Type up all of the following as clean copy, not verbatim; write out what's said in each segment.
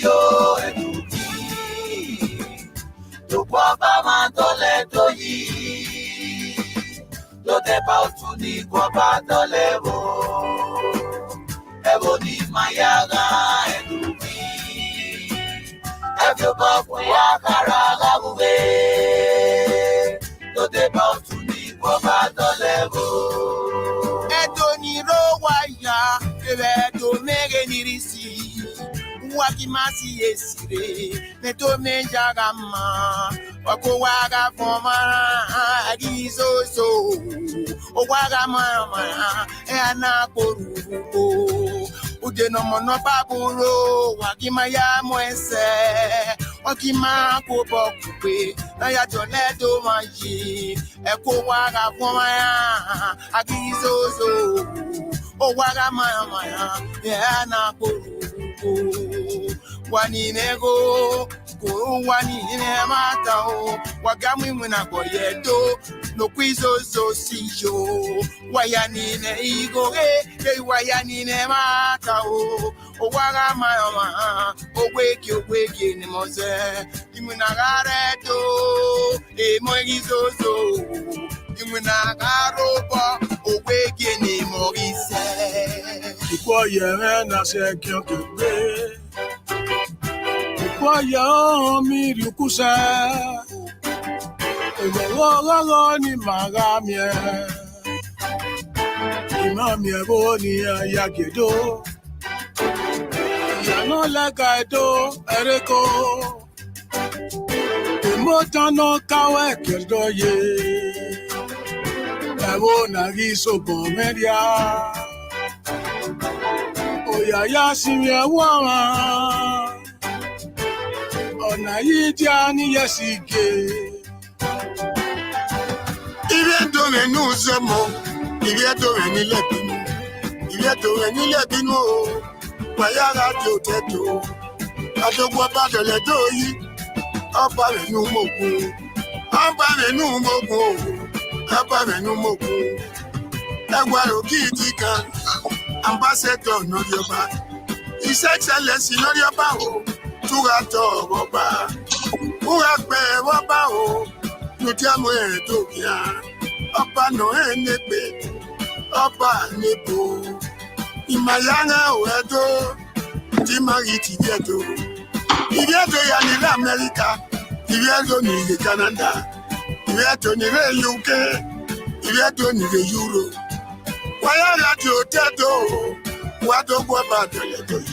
yo eduki. To kwa ba mandole to yi. To te pa utuni kwa ba tolevo. Evo ni mayaga eduki. Every buck we are caraga away. To te pa utuni kwa ba tolevo. Edoni ro waya. Edo mege nirisi. Wakimasi esire neto menjagama wakowaga foma agizozo owaga mama ana korugo udeno mono baburo wakimaya mwese wakima ko bokupe na ya toledo maji ekowaga foma agizozo owaga mama ana korugo waninego kuru wanine matao wagamwi muna boyedo no kwizo zo sijo wayanine igoge wayanine matao owaga mama ogweki ni moze imuna garedo moigizo zo imuna garoba ogweki ni morise Pourquoi y a na se kyokebe Pourquoi y a mi rukusa Ewo ni magamie Imamie boni ya gedo Ya no la gaido ereko Emotano kawe kerdoye Ewo na giso comedia Oyaya simye wama Ona yidia ni yesige Iviendo menuzemo Iviendo menilebinu Iviendo menilebinu Wayaga dioteto Adogwa badele doyi Opa menu mogun Opa menu mogun Opa menu mogun Egwaro kiti kan Ambassador Norioba, His Excellency Norioba, Turato Boba, Urape Boba, Nutiamo Etopia, Opa no Enepe, Opa Nepo, Imayanga Oedo, Timariti Vieto, Ivieto Yanila America, Ivieto ni Canada, Ivieto ni UK, Ivieto ni Euro. Why are you dead? What do you about the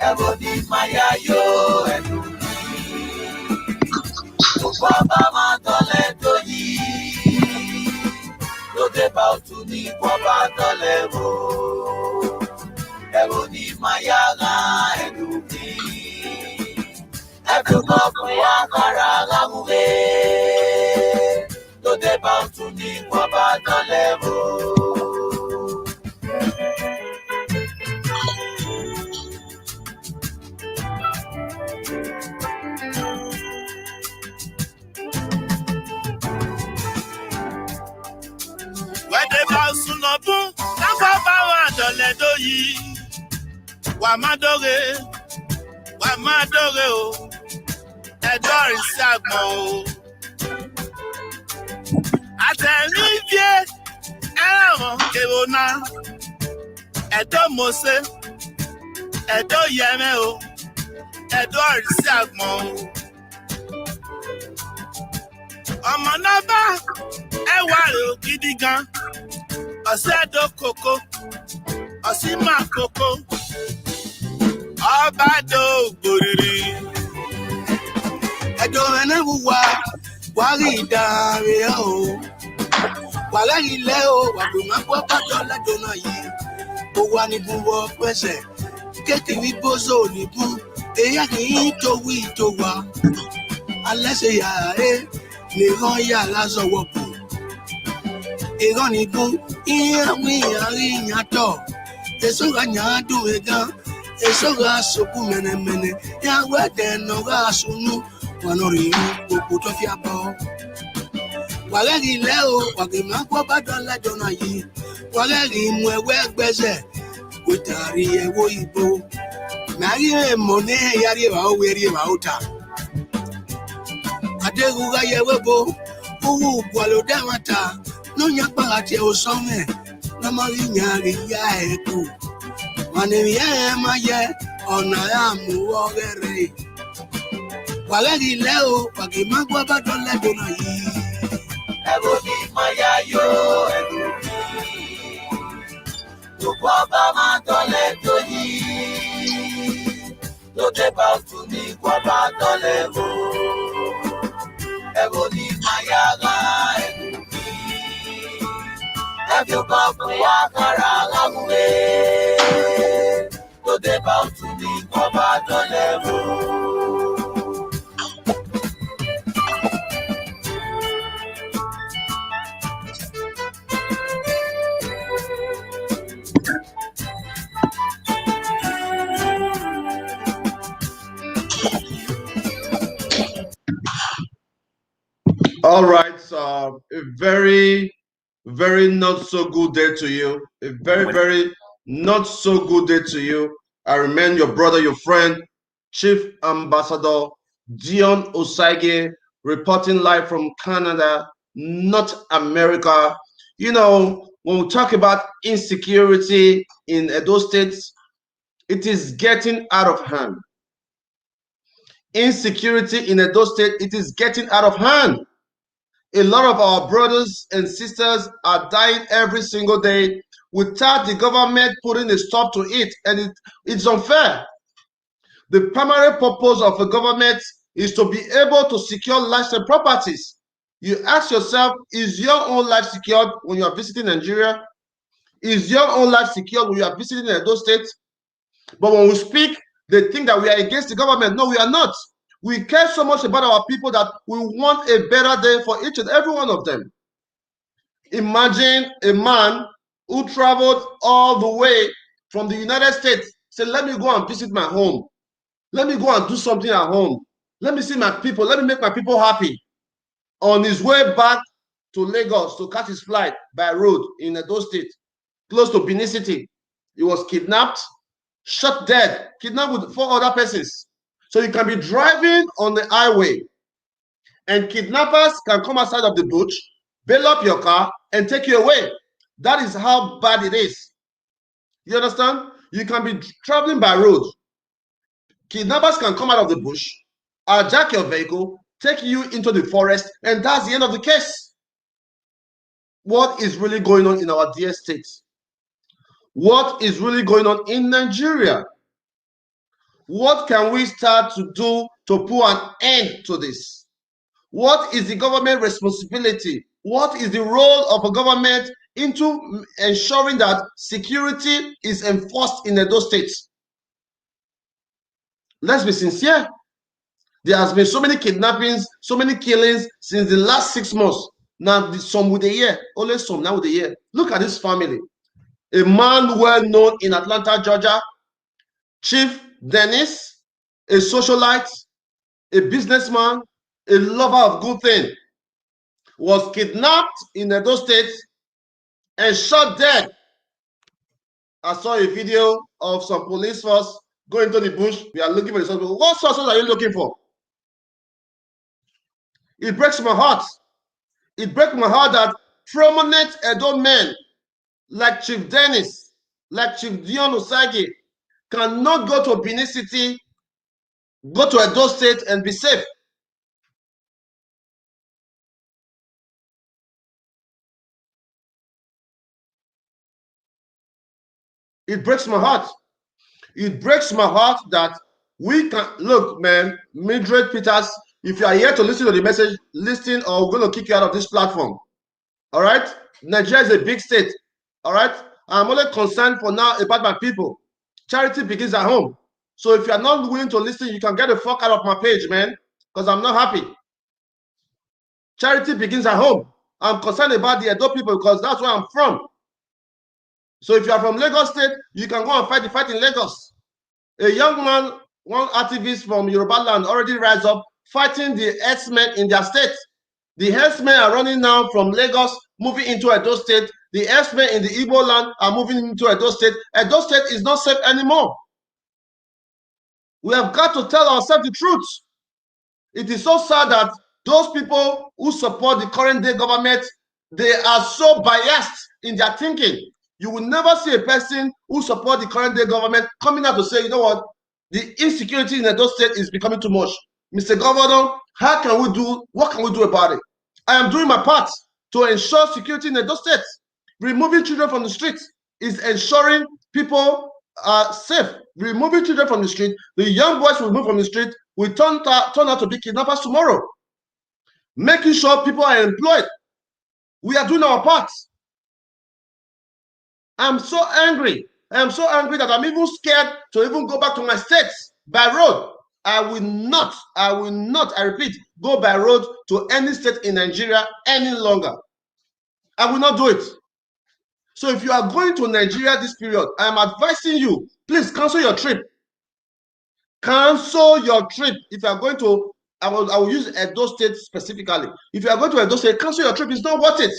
Everybody maya yo eduki. To kwa ba mandole to yi. To te pa utuni kwa ba tolevo. Everybody mayaga eduki. Everybody we are caraga away. To te pa utuni kwa ba tolevo. Sunobu, Napa Doledo yi, Wamadore, o, Edor Sagmo. Atenivie, Elamon Kevona, Edo Mose, Edo Yeme o, Edor Sagmo. Omonaba, Ewaro Gidigan. Osedo Coco, Osima Coco, Obado Buriri. Edo Enewa, Warida Reo, Walari Leo, Waduma Papa Dona Yi, Owani Buwo Pese, Keti Bozo Nibu, Eyaki to Wa, Alessia, Leroya Lazo Wopu. Egonibu, we are in Yato. Esoganya do ega, Esoga Sopu Mene, Yawa den no Gasunu, Wanori, Putofia. Walagi Leo, Wagimako Badala Donayi, Walagi Mwe Beze, Witari Ewoibo, Marie Monet Yari Weary Mauta. Adeguga Yewebo, Uwu Gualodamata, no Yapati or Some, Namarinya Yaku. Manevia Maya, on I am Wogere. Walagi Leo, Pagimagua Batona. Ebony Maya yo, to Papa Matole Tony, to the bout to me, Papa Tolevo. Ebony Maya, have you got for Yakara away? To the bout to me, Papa Tolevo. All right, so a very, very not so good day to you. A very, very not so good day to you. I remain your brother, your friend, Chief Ambassador Dion Osaige, reporting live from Canada, not America. You know, when we talk about insecurity in Edo State, it is getting out of hand. Insecurity in Edo State, it is getting out of hand. A lot of our brothers and sisters are dying every single day without the government putting a stop to it, and it's unfair. The primary purpose of a government is to be able to secure lives and properties. You ask yourself, is your own life secured when you are visiting Nigeria? Is your own life secured when you are visiting Edo State? But when we speak, they think that we are against the government. No, we are not. We care so much about our people that we want a better day for each and every one of them. Imagine a man who traveled all the way from the United States, said, let me go and visit my home. Let me go and do something at home. Let me see my people. Let me make my people happy. On his way back to Lagos to catch his flight by road in Edo State, close to Benin City, he was kidnapped, shot dead, kidnapped with 4 other persons. So you can be driving on the highway and kidnappers can come outside of the bush, bail up your car and take you away. That is how bad it is. You understand? You can be traveling by road. Kidnappers can come out of the bush, hijack your vehicle, take you into the forest, and that's the end of the case. What is really going on in our dear state? What is really going on in Nigeria? What can we start to do to put an end to this? What is the government responsibility? What is the role of a government into ensuring that security is enforced in Edo State? Let's be sincere. There has been so many kidnappings, so many killings since the last 6 months. Now, some with a year, only some now with a year. Look at this family. A man well known in Atlanta, Georgia, Chief DENNISE, a socialite, a businessman, a lover of good things, was kidnapped in Edo State and shot dead. I saw a video of some police force going to the bush. We are looking for the suspect. What suspect are you looking for? It breaks my heart. It breaks my heart that prominent Edo men like Chief DENNISE, like Chief Dion Osaige, cannot go to Benin City, go to Edo State and be safe. It breaks my heart. It breaks my heart that we can look, man. Mildred Peters, if you are here to listen to the message, listen, or we're going to kick you out of this platform. All right? Nigeria is a big state. All right? I'm only concerned for now about my people. Charity begins at home. So if you are not willing to listen, you can get the fuck out of my page, man, because I'm not happy. Charity begins at home. I'm concerned about the Edo people because that's where I'm from. So if you are from Lagos State, you can go and fight the fight in Lagos. A young man, one activist from Yoruba land already rise up fighting the herdsmen in their state. The herdsmen are running now from Lagos, moving into Edo State. The herdsmen in the Igbo land are moving into Edo State. Edo State is not safe anymore. We have got to tell ourselves the truth. It is so sad that those people who support the current day government, they are so biased in their thinking. You will never see a person who supports the current day government coming out to say, you know what, the insecurity in Edo State is becoming too much. Mr. Governor, what can we do about it? I am doing my part to ensure security in Edo State. Removing children from the streets is ensuring people are safe. Removing children from the street, the young boys will move from the street, will turn out to be kidnappers tomorrow. Making sure people are employed. We are doing our part. I'm so angry. I am so angry that I'm even scared to even go back to my state by road. I will not, I repeat, go by road to any state in Nigeria any longer. I will not do it. So if you are going to Nigeria this period, I am advising you, please cancel your trip. Cancel your trip. If you are going to, I will use Edo State specifically. If you are going to Edo State, cancel your trip. It's not worth it.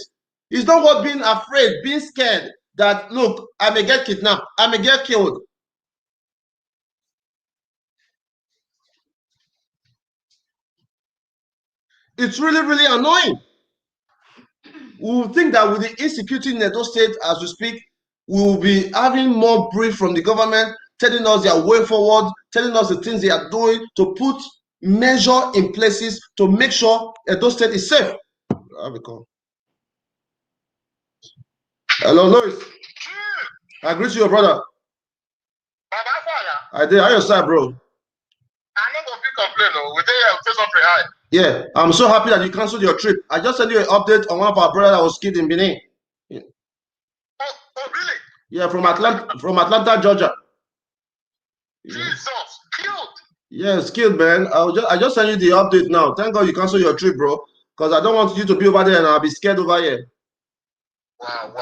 It's not worth being afraid, being scared that, look, I may get kidnapped, I may get killed. It's really, really annoying. We will think that with the insecurity in Edo State as we speak, we will be having more brief from the government, telling us their way forward, telling us the things they are doing to put measure in places to make sure Edo State is safe. I have a call. Hello, Lois. I greet you, brother. I did. How your side, bro? I'm not gonna be complaining. We say something high. Yeah, I'm so happy that you canceled your trip. I just sent you an update on one of our brothers that was killed in Benin. Oh, really? Yeah, from Atlanta, Georgia. Jesus, killed. Yes, killed, man. I just sent you the update now. Thank God you canceled your trip, bro. Because I don't want you to be over there and I'll be scared over here. Wow.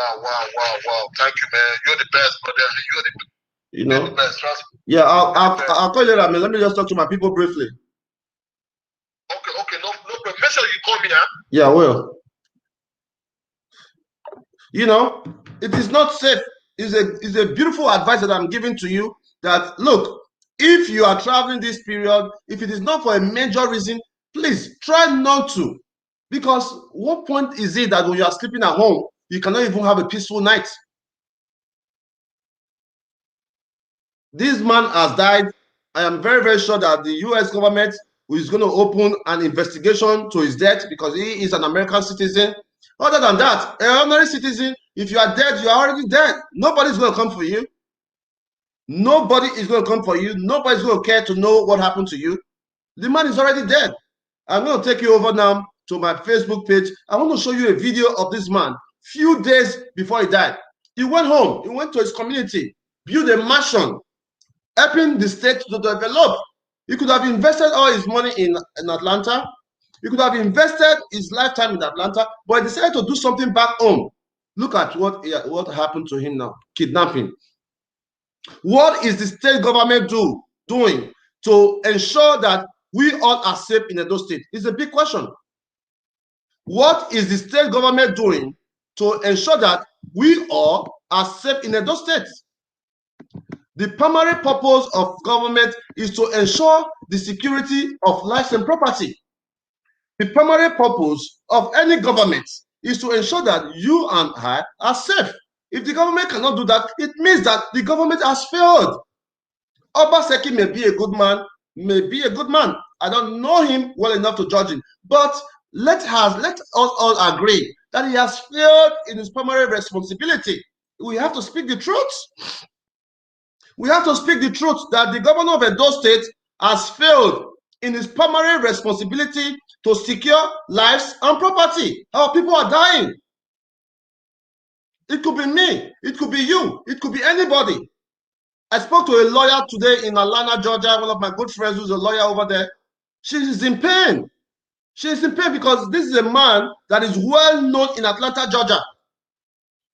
Thank you, man. You're the best, brother. You're the best, trust me. Yeah, I'll call you later, man. Let me just talk to my people briefly. Okay, no problem. Make sure you call me, huh? Yeah, I will. It is not safe. It's a beautiful advice that I'm giving to you that, look, if you are traveling this period, if it is not for a major reason, please try not to. Because what point is it that when you are sleeping at home, you cannot even have a peaceful night? This man has died. I am very, very sure that the US government is going to open an investigation to his death because he is an American citizen. Other than that, an ordinary citizen, if you are dead, you are already dead. Nobody's going to come for you. Nobody is going to come for you. Nobody's going to care to know what happened to you. The man is already dead. I'm going to take you over now to my Facebook page. I want to show you a video of this man few days before he died. He went home. He went to his community, built a mansion, helping the state to develop. He could have invested all his money in Atlanta. He could have invested his lifetime in Atlanta, but he decided to do something back home. Look at what happened to him now, kidnapping. What is the state government doing to ensure that we all are safe in Edo State? It's a big question. What is the state government doing to ensure that we all are safe in Edo State? The primary purpose of government is to ensure the security of lives and property. The primary purpose of any government is to ensure that you and I are safe. If the government cannot do that, it means that the government has failed. Obaseki may be a good man, I don't know him well enough to judge him, but let us all agree that he has failed in his primary responsibility. We have to speak the truth. We have to speak the truth that the governor of Edo State has failed in his primary responsibility to secure lives and property. Our people are dying. It could be me, it could be you, it could be anybody. I spoke to a lawyer today in Atlanta, Georgia, one of my good friends who's a lawyer over there. She is in pain. She is in pain because this is a man that is well known in Atlanta, Georgia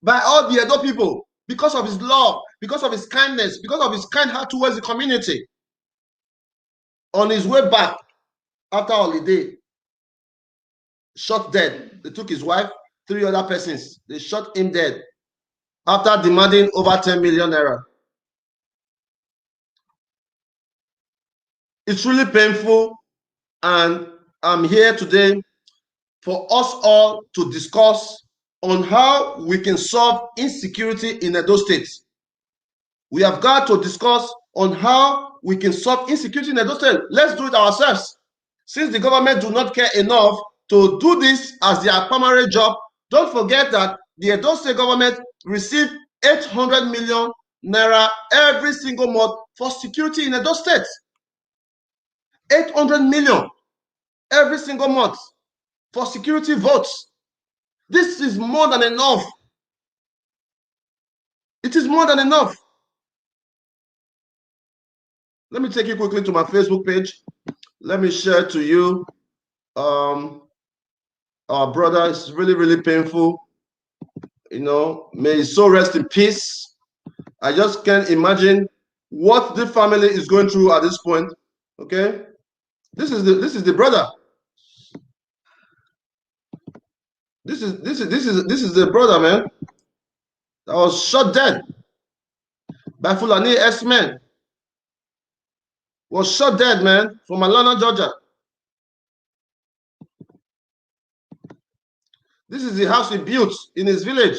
by all the Edo people because of his love, because of his kindness, because of his kind heart towards the community. On his way back after holiday, shot dead. They took his wife, 3 other persons. They shot him dead after demanding over 10 million naira. It's really painful, and I'm here today for us all to discuss on how we can solve insecurity in Edo State. We have got to discuss on how we can solve insecurity in Edo State. Let's do it ourselves. Since the government do not care enough to do this as their primary job, don't forget that the Edo State government received 800 million naira every single month for security in Edo State. 800 million every single month for security votes. This is more than enough. It is more than enough. Let me take you quickly to my Facebook page. Let me share to you. Our brother is really, really painful. You know, may his soul rest in peace. I just can't imagine what the family is going through at this point. Okay, this is the brother. This is the brother, man, that was shot dead by Fulani S-men. Was shot dead, man, from Atlanta, Georgia. This is the house he built in his village.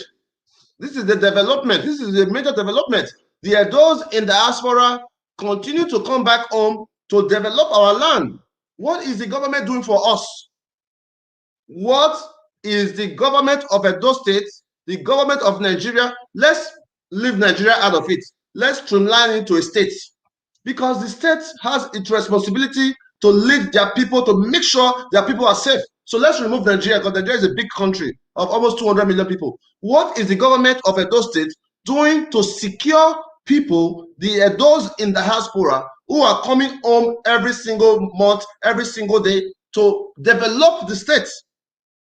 This is the development. This is the major development. The Edos in diaspora continue to come back home to develop our land. What is the government doing for us? What is the government of Edo State, the government of Nigeria? Let's leave Nigeria out of it. Let's streamline it to a state, because the state has its responsibility to lead their people, to make sure their people are safe. So let's remove Nigeria, because Nigeria is a big country of almost 200 million people. What is the government of Edo State doing to secure people, the Edos in the diaspora, who are coming home every single month, every single day, to develop the state?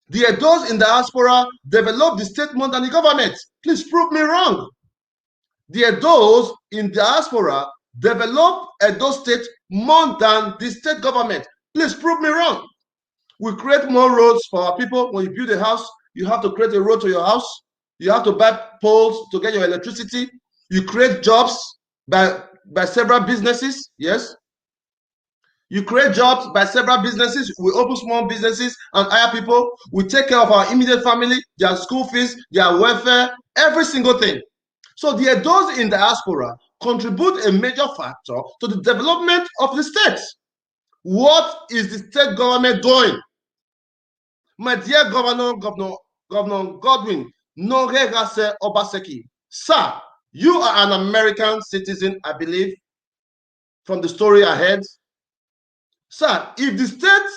The Edos in the diaspora develop the state more than the government. Please prove me wrong. The Edos in diaspora develop Edo State more than the state government. Please prove me wrong. We create more roads for our people. When you build a house, you have to create a road to your house. You have to buy poles to get your electricity. You create jobs by several businesses. Yes. You create jobs by several businesses. We open small businesses and hire people. We take care of our immediate family, their school fees, their welfare, every single thing. So the Edos in diaspora contribute a major factor to the development of the state. What is the state government doing? My dear Governor Godwin Noregase Obaseki, sir, you are an American citizen, I believe, from the story ahead. Sir, if the state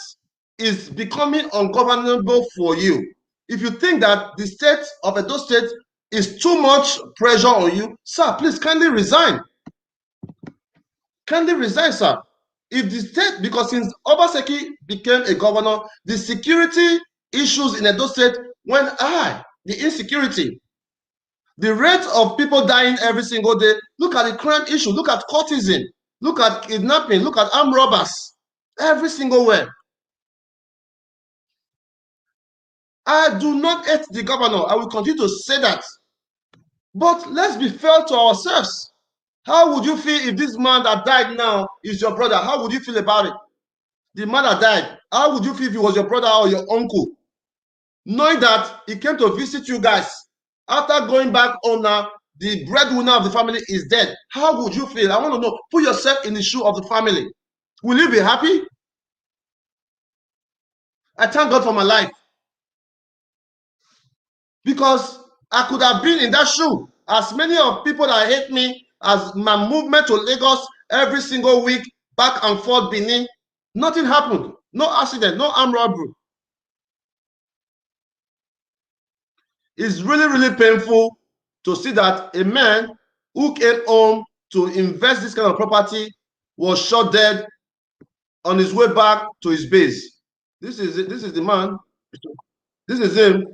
is becoming ungovernable for you, if you think that the state of Edo State is too much pressure on you, sir, please kindly resign. Kindly resign, sir. If the state, because since Obaseki became a governor, the security issues in Edo State went high. The insecurity, the rate of people dying every single day. Look at the crime issue. Look at courtesan. Look at kidnapping. Look at armed robbers. Every single way. I do not hate the governor. I will continue to say that. But let's be fair to ourselves. How would you feel if this man that died now is your brother? How would you feel about it? The man that died, how would you feel if he was your brother or your uncle? Knowing that he came to visit you guys, after going back home now, the breadwinner of the family is dead. How would you feel? I want to know. Put yourself in the shoe of the family. Will you be happy? I thank God for my life, because I could have been in that shoe. As many of people that hate me, as my movement to Lagos every single week, back and forth Benin, nothing happened. No accident, no armed robbery. It's really, really painful to see that a man who came home to invest this kind of property was shot dead on his way back to his base. This is it. This is the man. This is him.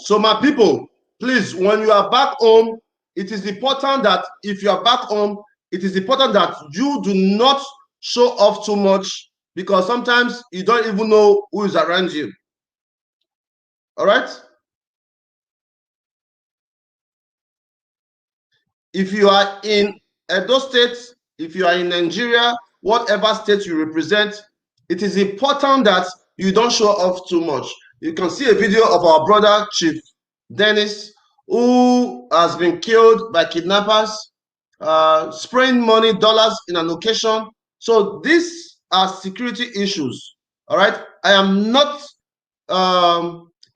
So my people, please, when you are back home, it is important that if you are back home, it is important that you do not show off too much, because sometimes you don't even know who is around you. All right? If you are in Edo State, if you are in Nigeria, whatever state you represent, it is important that you don't show off too much. You can see a video of our brother, Chief DENNISE, who has been killed by kidnappers, spraying money, dollars in an occasion. So these are security issues. All right. I am not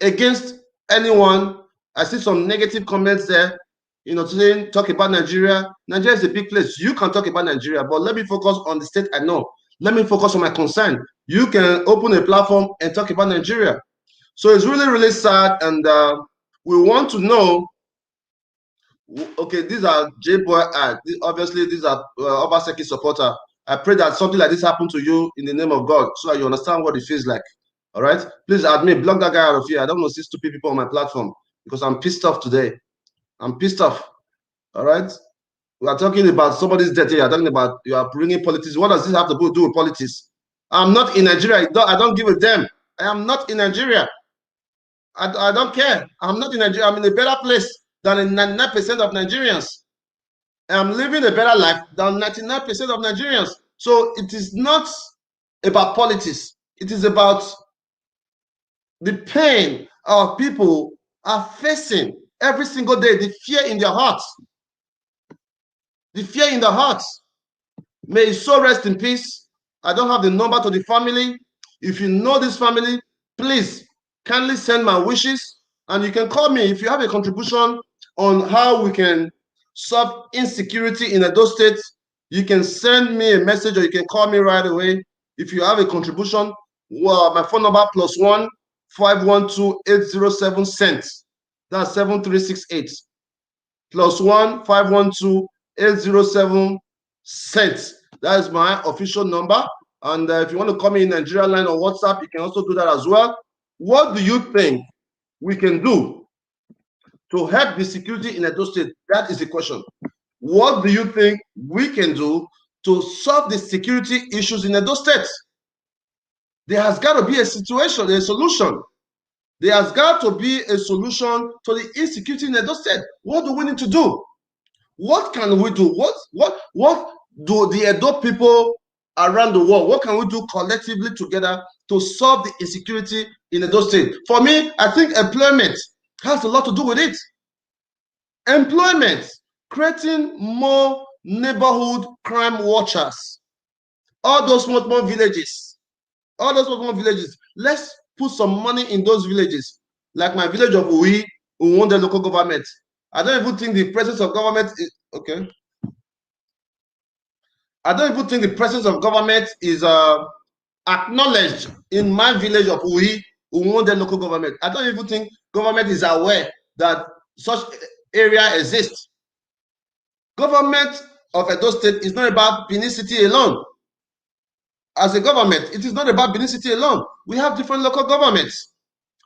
against anyone. I see some negative comments there. You know, today talk about Nigeria. Nigeria is a big place. You can talk about Nigeria, but let me focus on the state I know. Let me focus on my concern. You can open a platform and talk about Nigeria. So it's really, really sad, and we want to know. Okay, these are J-Boy ads. Obviously, these are Obaseki supporter. I pray that something like this happen to you in the name of God, so that you understand what it feels like. All right, please admit, block that guy out of here. I don't want to see stupid people on my platform because I'm pissed off today. I'm pissed off. All right, we are talking about somebody's death here. You're talking about, you are bringing politics. What does this have to do with politics? I'm not in Nigeria. I don't give a damn. I am not in Nigeria. I don't care. I'm not in Nigeria. I'm in a better place than 99% of Nigerians. I'm living a better life than 99% of Nigerians. So it is not about politics. It is about the pain our people are facing every single day, the fear in their hearts. The fear in their hearts. May his soul rest in peace. I don't have the number to the family. If you know this family, please kindly send my wishes, and you can call me if you have a contribution on how we can solve insecurity in Edo State. You can send me a message, or you can call me right away. If you have a contribution, well, my phone number +1 512 807 cents. That's 7368. +1 512 807 cents. That is my official number. And if you want to call me in Nigeria line or WhatsApp, you can also do that as well. What do you think we can do to help the security in Edo State? That is the question. What do you think we can do to solve the security issues in Edo State? There has got to be a solution. There has got to be a solution to the insecurity in Edo State. What do we need to do? What can we do? What do the Edo people around the world, what can we do collectively together to solve the insecurity in Edo State? For me, I think employment has a lot to do with it. Employment, creating more neighborhood crime watchers. All those small villages. All those small villages. Let's put some money in those villages. Like my village of Uyi, who won the local government. I don't even think the presence of government is okay. I don't even think the presence of government is acknowledged in my village of Uyi, who won the local government. I don't even think government is aware that such area exists. Government of Edo State is not about Benin City alone. As a government, it is not about Benin City alone. We have different local governments.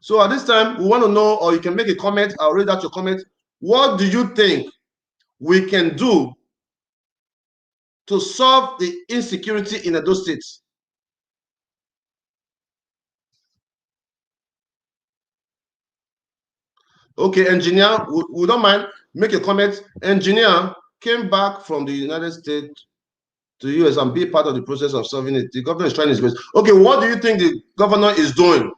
So at this time, we want to know, or you can make a comment, I'll read out your comment. What do you think we can do to solve the insecurity in Edo State? Okay, engineer, we don't mind, make a comment. Engineer came back from the United States to the US and be part of the process of solving it. The governor is trying his best. Okay, what do you think the governor is doing?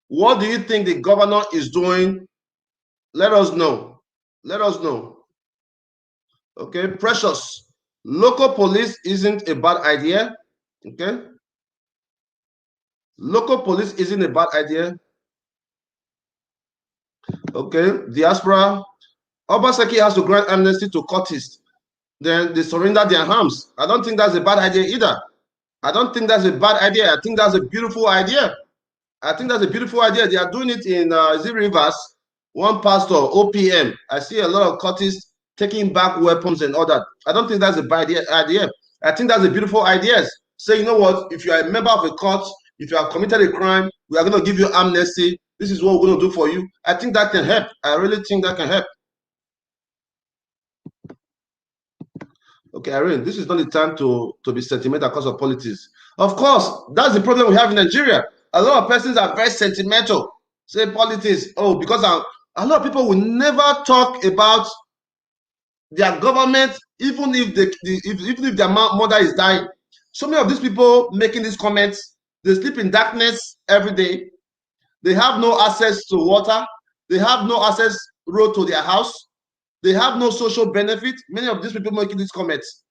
What do you think the governor is doing? Let us know. Let us know. Okay, Precious. Local police isn't a bad idea. Okay. Local police isn't a bad idea. Okay, diaspora. Obaseki has to grant amnesty to cultists. Then they surrender their arms. I don't think that's a bad idea either. I don't think that's a bad idea. I think that's a beautiful idea. I think that's a beautiful idea. They are doing it in Rivers. One pastor, OPM. I see a lot of cultists taking back weapons and all that. I don't think that's a bad idea. I think that's a beautiful idea. Say, you know what? If you are a member of a cult, if you have committed a crime, we are going to give you amnesty. This is what we're going to do for you. I think that can help. I really think that can help. Okay, Irene, this is not the time to be sentimental because of politics. Of course, that's the problem we have in Nigeria. A lot of persons are very sentimental. Say politics, oh, because a lot of people will never talk about their government, even if their mother is dying. So many of these people making these comments, they sleep in darkness every day. They have no access to water. They have no access road to their house. They have no social benefit. Many of these people making these comments,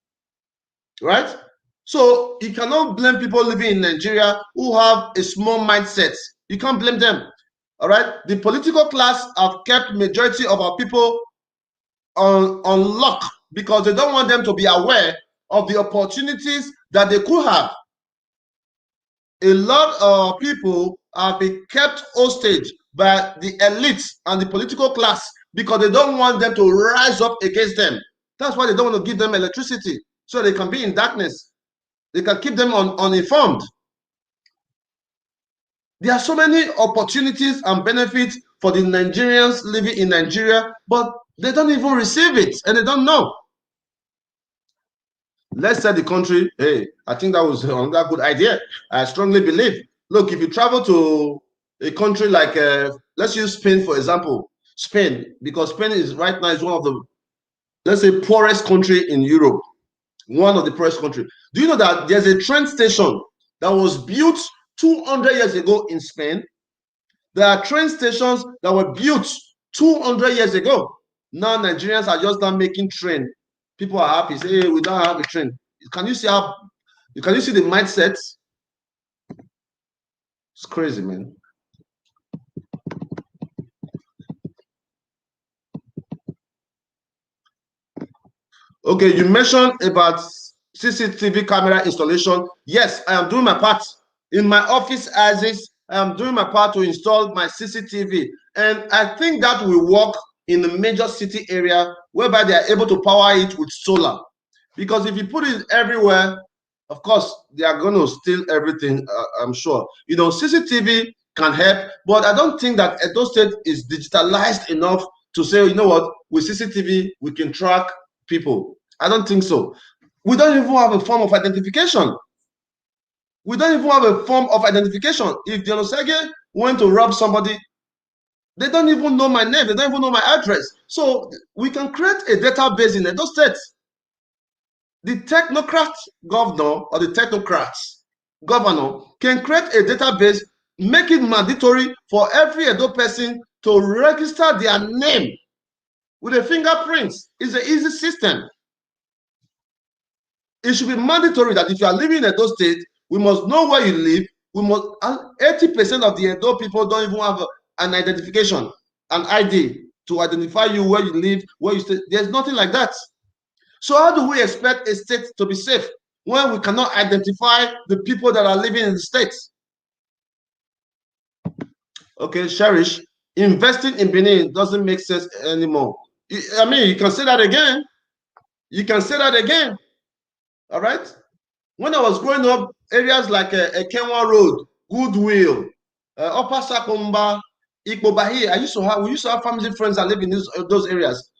right? So you cannot blame people living in Nigeria who have a small mindset. You can't blame them, all right? The political class have kept majority of our people on lock because they don't want them to be aware of the opportunities that they could have. A lot of people have been kept hostage by the elites and the political class because they don't want them to rise up against them. That's why they don't want to give them electricity, so they can be in darkness. They can keep them uninformed. There are so many opportunities and benefits for the Nigerians living in Nigeria, but they don't even receive it and they don't know. Let's say the country, hey, I think that was another good idea. I strongly believe. Look, if you travel to a country like, let's use Spain, for example. Spain, because Spain is right now is one of the, let's say, poorest country in Europe. One of the poorest countries. Do you know that there's a train station that was built 200 years ago in Spain? There are train stations that were built 200 years ago. Now Nigerians are just not making train. People are happy. Say, hey, we don't have a train. Can you see how? Can you see the mindset? It's crazy, man. Okay, you mentioned about CCTV camera installation. Yes, I am doing my part. In my office as is, I am doing my part to install my CCTV. And I think that will work in the major city area whereby they are able to power it with solar. Because if you put it everywhere, of course, they are going to steal everything, I'm sure. You know, CCTV can help, but I don't think that Edo State is digitalized enough to say, you know what, with CCTV, we can track people. I don't think so. We don't even have a form of identification. We don't even have a form of identification. If the Onosege went to rob somebody, they don't even know my name. They don't even know my address. So we can create a database in Edo State. The technocrat governor or the technocrats governor can create a database, make it mandatory for every Edo person to register their name with a fingerprint. It's an easy system. It should be mandatory that if you are living in Edo State, we must know where you live. We must 80% of the Edo people don't even have an identification, an ID to identify you, where you live, where you stay. There's nothing like that. So how do we expect a state to be safe when we cannot identify the people that are living in the states? Okay, Cherish, investing in Benin doesn't make sense anymore. I mean, you can say that again. You can say that again. All right. When I was growing up, areas like Kenwa Road, Goodwill, Upper Sakumba, Ikpobahi, we used to have family friends that live in those areas.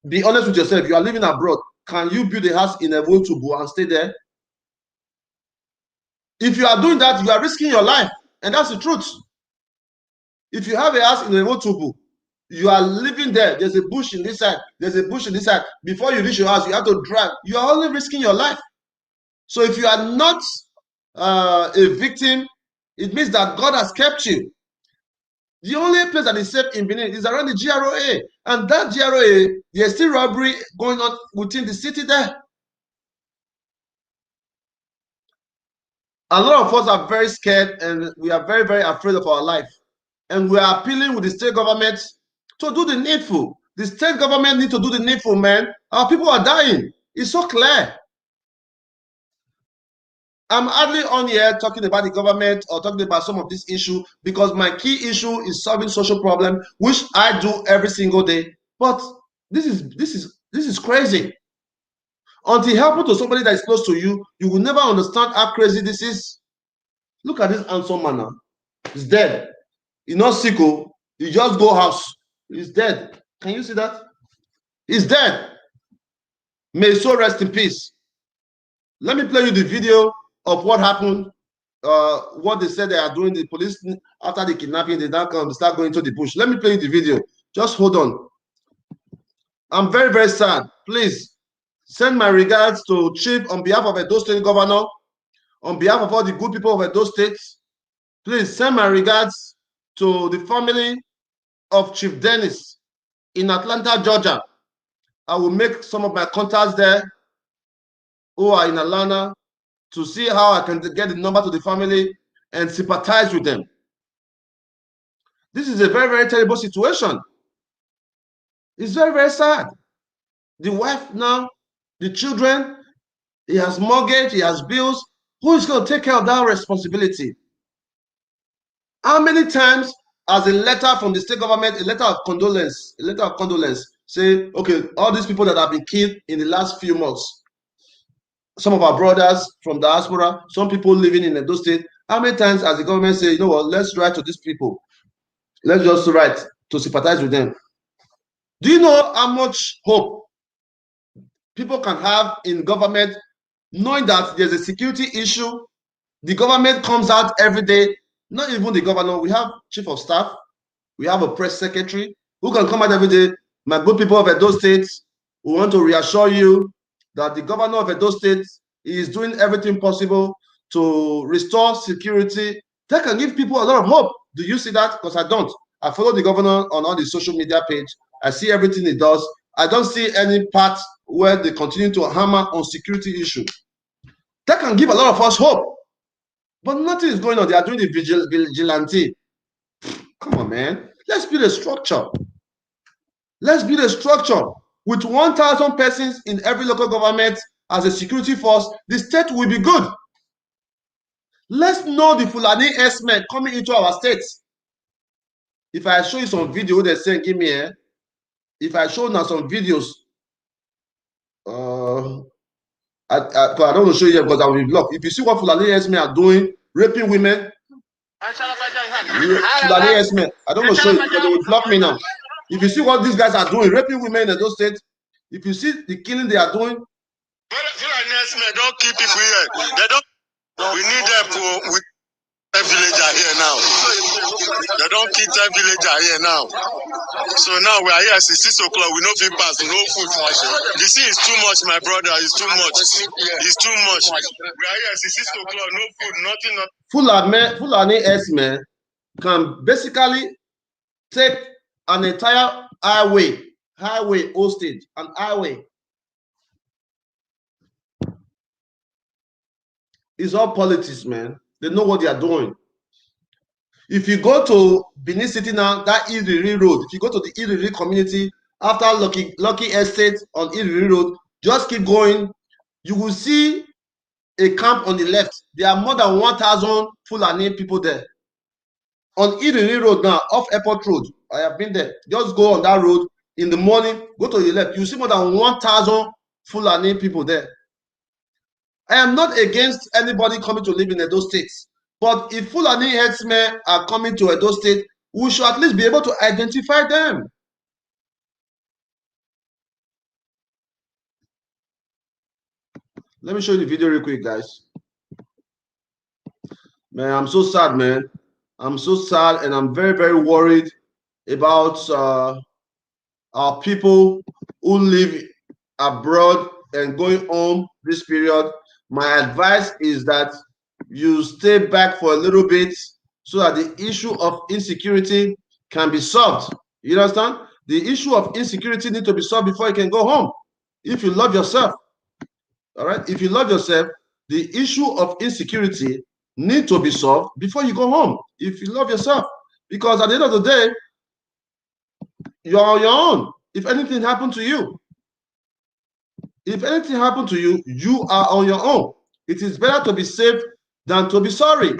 Be honest with yourself. You are living abroad. Can you build a house in Ewotubu and stay there? If you are doing that, you are risking your life, and that's the truth. If you have a house in Ewotubu, you are living there. There's a bush in this side. There's a bush in this side. Before you reach your house, you have to drive. You are only risking your life. So if you are not a victim, it means that God has kept you. The only place that is safe in Benin is around the GROA. And that GROA, there's still robbery going on within the city there. A lot of us are very scared and we are very, very afraid of our life. And we are appealing with the state government to do the needful. The state government need to do the needful, man. Our people are dying. It's so clear. I'm hardly on here talking about the government or talking about some of this issue because my key issue is solving social problem, which I do every single day. But this is crazy. Until you help to somebody that is close to you, you will never understand how crazy this is. Look at this handsome man now. He's dead. He's not sick. He just go house. He's dead. Can you see that? He's dead. May his soul rest in peace. Let me play you the video of what happened. What they said they are doing. The police, after the kidnapping, they now come, they start going to the bush. Let me play you the video. Just hold on. I'm very, very sad. Please send my regards to Chief on behalf of Edo State Governor, on behalf of all the good people of Edo State. Please send my regards to the family of Chief DENNISE in Atlanta, Georgia. I will make some of my contacts there who are in Atlanta to see how I can get the number to the family and sympathize with them. This is a very, very terrible situation. It's very, very sad. The wife now, the children, he has mortgage, he has bills. Who is going to take care of that responsibility? How many times has a letter from the state government, a letter of condolence, say, okay, all these people that have been killed in the last few months, some of our brothers from diaspora, some people living in Edo State, how many times has the government say, you know what, let's write to these people. Let's just write to sympathize with them. Do you know how much hope people can have in government knowing that there's a security issue? The government comes out every day, not even the governor, we have chief of staff, we have a press secretary who can come out every day. My good people of Edo State, we want to reassure you that the governor of Edo State is doing everything possible to restore security. That can give people a lot of hope. Do you see that? Because I don't. I follow the governor on all the social media page. I see everything he does. I don't see any part where they continue to hammer on security issue. That can give a lot of us hope. But nothing is going on. They are doing the vigilante. Come on, man. Let's build a structure. Let's build a structure. With 1,000 persons in every local government as a security force, the state will be good. Let's know the Fulani herdsmen coming into our states. If I show you some video, they're saying, give me a. If I show now some videos, I don't want to show you because I will be blocked. If you see what Fulani herdsmen are doing, raping women, Fulani herdsmen, I don't want to show you because they will block me now. If you see what these guys are doing, raping women in those states, if you see the killing they are doing, Fulani herdsmen don't kill people here. They don't. We need them with a villager here now. They don't kill 10 villager here now. So now we are here since 6 o'clock. We no fit pass, no food. The sea is too much, my brother. It's too much. It's too much. We are here since 6 o'clock. No food, nothing. Fulani herdsmen can basically take an entire highway hostage, an highway. It's all politics, man. They know what they are doing. If you go to Benin City now, that Iriri Road, if you go to the Iriri community, after Lucky Estate on Iriri Road, just keep going, you will see a camp on the left. There are more than 1,000 Fulani people there. On Iriri Road now, off Airport Road, I have been there. Just go on that road in the morning, go to the left. You see more than 1,000 Fulani people there. I am not against anybody coming to live in Edo State, but if Fulani herdsmen are coming to Edo State, we should at least be able to identify them. Let me show you the video real quick, guys. Man, I'm so sad, man. I'm so sad, and I'm very, very worried about our people who live abroad and going home this period. My advice is that you stay back for a little bit so that the issue of insecurity can be solved. You understand? The issue of insecurity needs to be solved before you can go home. If you love yourself, all right? If you love yourself, the issue of insecurity needs to be solved before you go home. If you love yourself, because at the end of the day, you're on your own. If anything happened to you, you are on your own. It is better to be safe than to be sorry.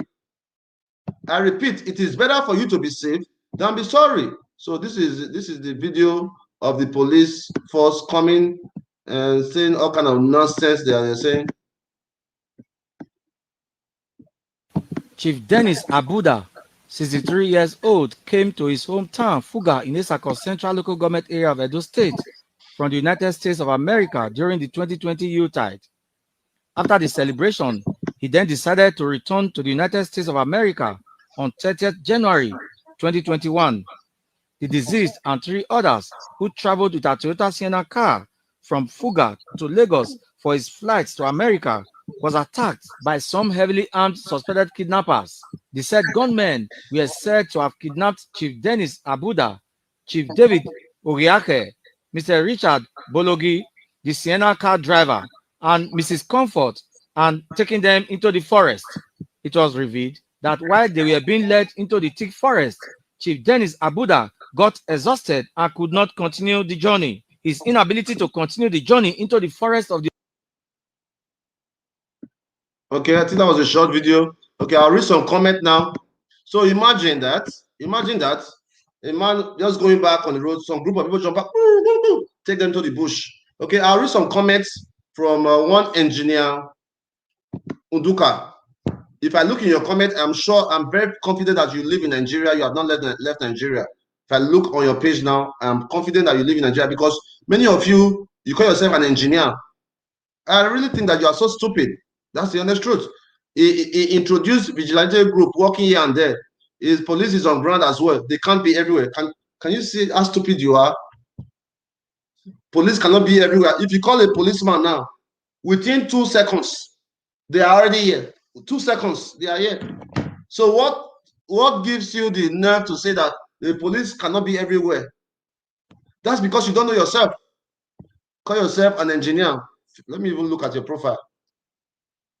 I repeat, it is better for you to be safe than be sorry. So this is the video of the police force coming and saying all kind of nonsense they are saying. Chief Dennis ABUDA, 63 years old, came to his hometown, Fuga, in Isako Central Local Government Area of Edo State, from the United States of America during the 2020 Yuletide. After the celebration, he then decided to return to the United States of America on 30th January 2021. The deceased and 3 others who traveled with a Toyota Sienna car from Fuga to Lagos for his flights to America was attacked by some heavily armed suspected kidnappers. The said gunmen were said to have kidnapped Chief Dennis ABUDA, Chief David Oriake, Mr. Richard Bologi, the Sienna car driver, and Mrs. Comfort, and taking them into the forest. It was revealed that while they were being led into the thick forest, Chief Dennis ABUDA got exhausted and could not continue the journey. His inability to continue the journey into the forest of the... Okay, I think that was a short video. Okay, I'll read some comment now. So imagine that a man just going back on the road, some group of people jump back, take them to the bush. Okay, I'll read some comments from one engineer, Unduka. If I look in your comment, I'm very confident that you live in Nigeria. You have not left Nigeria. If I look on your page now, I'm confident that you live in Nigeria because many of you call yourself an engineer. I really think that you are so stupid. That's the honest truth. He introduced vigilante group working here and there. His police is on ground as well. They can't be everywhere. Can you see how stupid you are? Police cannot be everywhere. If you call a policeman now, within 2 seconds, they are already here. 2 seconds, they are here. So what gives you the nerve to say that the police cannot be everywhere? That's because you don't know yourself. Call yourself an engineer. Let me even look at your profile.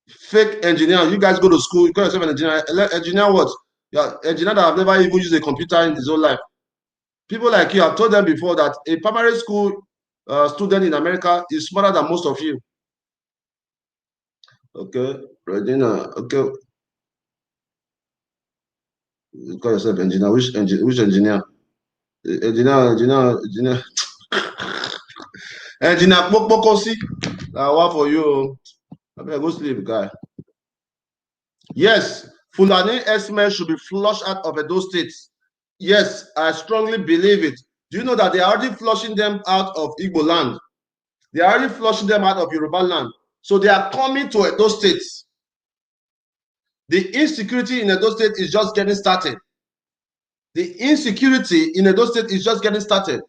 Fake engineer. You guys go to school, you call yourself an engineer. Engineer what? You're an engineer that have never even used a computer in his whole life. People like you, I've told them before that a primary school student in America is smarter than most of you. Okay, Regina. Okay, you call yourself engineer. Which engineer? Engineer. Engineer Pokosi. What for you? I better go sleep, guy. Yes, Fulani S-men should be flushed out of Edo State. Yes, I strongly believe it. Do you know that they are already flushing them out of Igbo land? They are already flushing them out of Yoruba land. So they are coming to Edo State. The insecurity in Edo State is just getting started. The insecurity in Edo State is just getting started.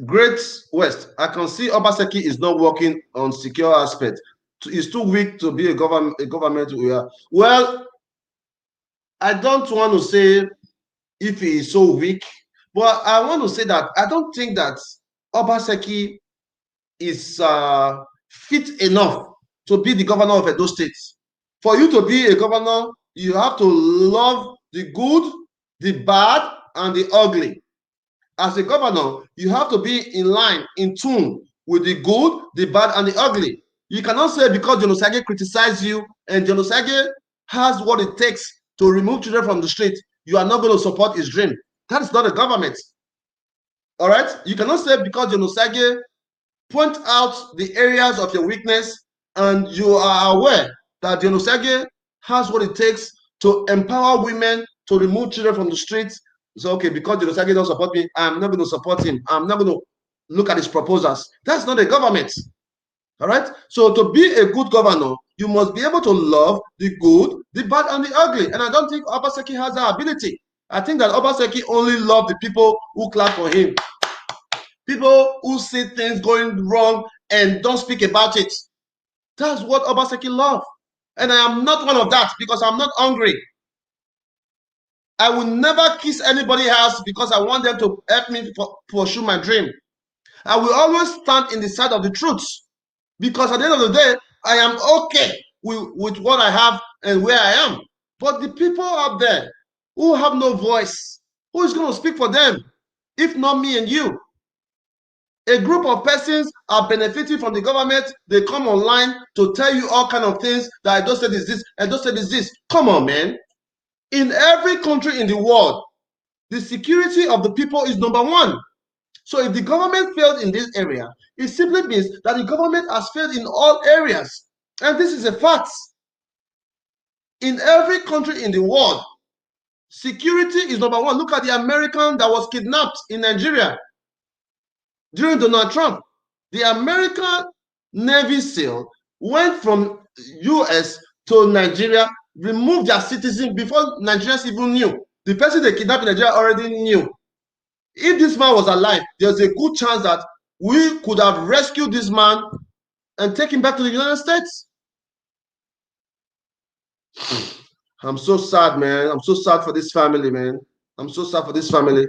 Great West. I can see Obaseki is not working on secure aspect. He's too weak to be a government. Well, I don't want to say if he is so weak, but I want to say that I don't think that Obaseki is fit enough to be the governor of Edo State. For you to be a governor, you have to love the good, the bad, and the ugly. As a governor, you have to be in line, in tune with the good, the bad, and the ugly. You cannot say because Jonosage criticizes you and Jonosage has what it takes to remove children from the street, you are not going to support his dream. That is not a government. All right? You cannot say because Jonosage point out the areas of your weakness and you are aware that Jonosage has what it takes to empower women to remove children from the streets. So, okay, because Jonosage doesn't support me, I'm not going to support him. I'm not going to look at his proposals. That's not a government. All right? So to be a good governor, you must be able to love the good, the bad, and the ugly. And I don't think Obaseki has that ability. I think that Obaseki only loves the people who clap for him. People who see things going wrong and don't speak about it. That's what Obaseki loves. And I am not one of that because I'm not hungry. I will never kiss anybody's house because I want them to help me pursue my dream. I will always stand in the side of the truth because at the end of the day, I am okay with what I have and where I am. But the people out there who have no voice, who is going to speak for them, if not me and you? A group of persons are benefiting from the government. They come online to tell you all kinds of things that Edo State is this, Edo State is this. Come on, man. In every country in the world, the security of the people is number one. So if the government failed in this area, it simply means that the government has failed in all areas. And this is a fact. In every country in the world, security is number one. Look at the American that was kidnapped in Nigeria during Donald Trump. The American Navy SEAL went from US to Nigeria, removed their citizen before Nigerians even knew. The person they kidnapped in Nigeria already knew. If this man was alive, there's a good chance that we could have rescued this man and taken him back to the United States. I'm so sad, man. I'm so sad for this family, man. I'm so sad for this family.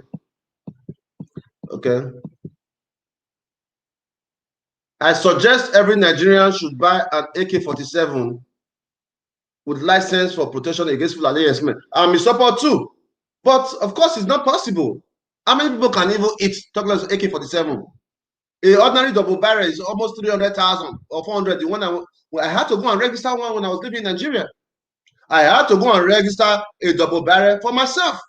Okay. I suggest every Nigerian should buy an AK-47 with license for protection against Fulani herdsmen. I'm in support too. But of course, it's not possible. How many people can even eat talking about AK-47? A ordinary double barrel is almost 300,000 or 400. The one I had to go and register one when I was living in Nigeria. I had to go and register a double barrel for myself.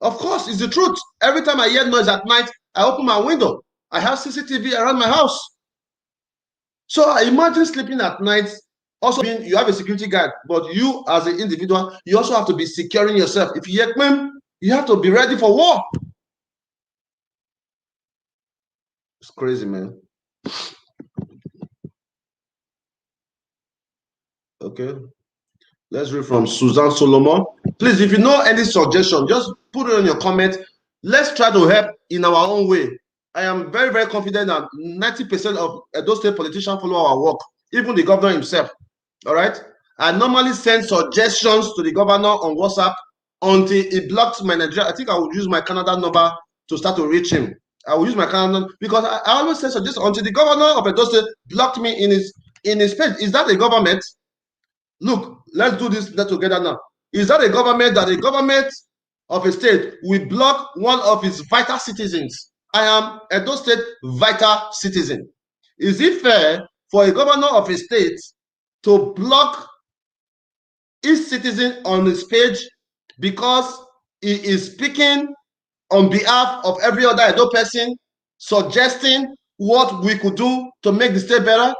Of course, it's the truth. Every time I hear noise at night, I open my window. I have CCTV around my house. So I imagine sleeping at night. Also, you have a security guard, but you as an individual, you also have to be securing yourself. If you hear them, you have to be ready for war. It's crazy, man. Okay. Let's read from Suzanne Solomon. Please, if you know any suggestion, just put it in your comment. Let's try to help in our own way. I am very, very confident that 90% of Edo State politicians follow our work, even the governor himself. All right? I normally send suggestions to the governor on WhatsApp until he blocks my Nigeria. I think I will use my Canada number to start to reach him. I will use my Canada because I always send suggestions until the governor of Edo State blocked me in his page. Is that a government? Look, let's do this together now. Is that a government that the government of a state will block one of its vital citizens? I am a Edo State vital citizen. Is it fair for a governor of a state to block his citizen on his page because he is speaking on behalf of every other Edo person, suggesting what we could do to make the state better?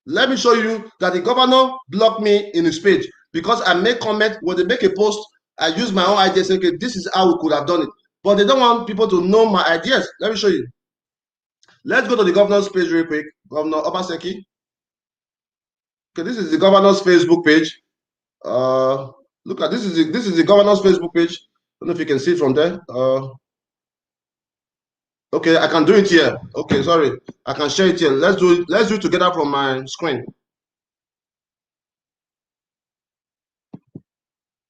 Let me show you that the governor blocked me in his page because I make comment. When they make a post, I use my own ideas. Say, okay, this is how we could have done it. But they don't want people to know my ideas. Let me show you. Let's go to the governor's page real quick. Governor Obaseki. Okay, this is the governor's Facebook page. Look at this is the governor's Facebook page. I don't know if you can see it from there. Okay, I can do it here. Okay, sorry. I can share it here. Let's do it together from my screen.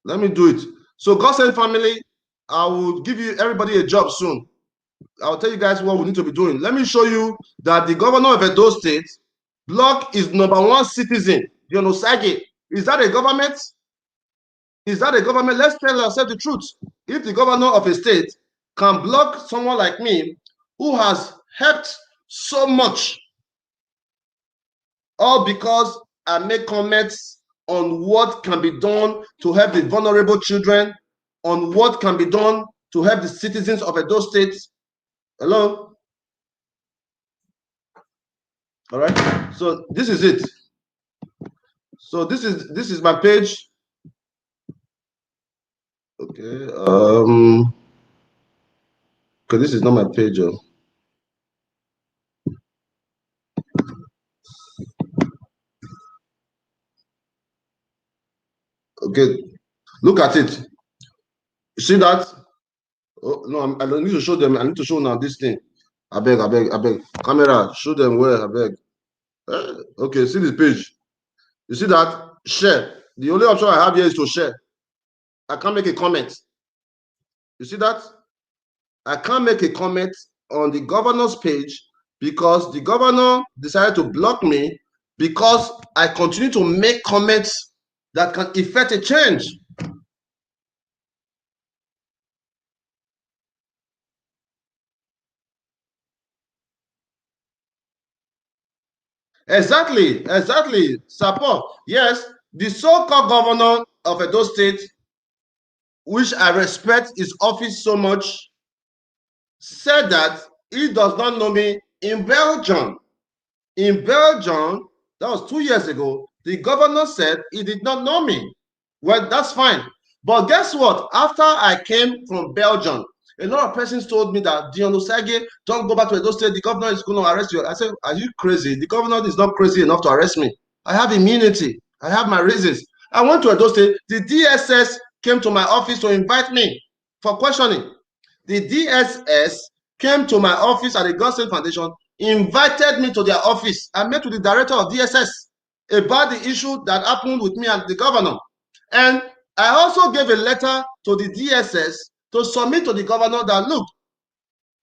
Let me do it. So, Godsend family, I will give you everybody a job soon. I'll tell you guys what we need to be doing. Let me show you that the governor of Edo State block is #1 citizen, Yonosage. Is that a government? Is that a government? Let's tell ourselves the truth. If the governor of a state can block someone like me who has helped so much, all because I make comments on what can be done to help the vulnerable children, on what can be done to help the citizens of Edo State. Hello? All right. So this is it. So this is my page. Okay. Okay, this is not my page. Okay, look at it. You see that? Oh no, I don't need to show them. I need to show now this thing. I beg. Camera, show them where. I beg. Okay, see this page. You see that? Share. The only option I have here is to share. I can't make a comment. You see that? I can't make a comment on the governor's page because the governor decided to block me because I continue to make comments that can effect a change. Exactly, support. Yes, the so-called governor of Edo State, which I respect his office so much, said that he does not know me in Belgium. In Belgium, that was 2 years ago, the governor said he did not know me. Well, that's fine. But guess what? After I came from Belgium, a lot of persons told me that Dion Osage, don't go back to Edo State. The governor is going to arrest you. I said, are you crazy? The governor is not crazy enough to arrest me. I have immunity. I have my reasons. I went to Edo State. The DSS came to my office to invite me for questioning. The DSS came to my office at the God State Foundation, invited me to their office. I met with the director of DSS about the issue that happened with me and the governor. And I also gave a letter to the DSS to submit to the governor that, look,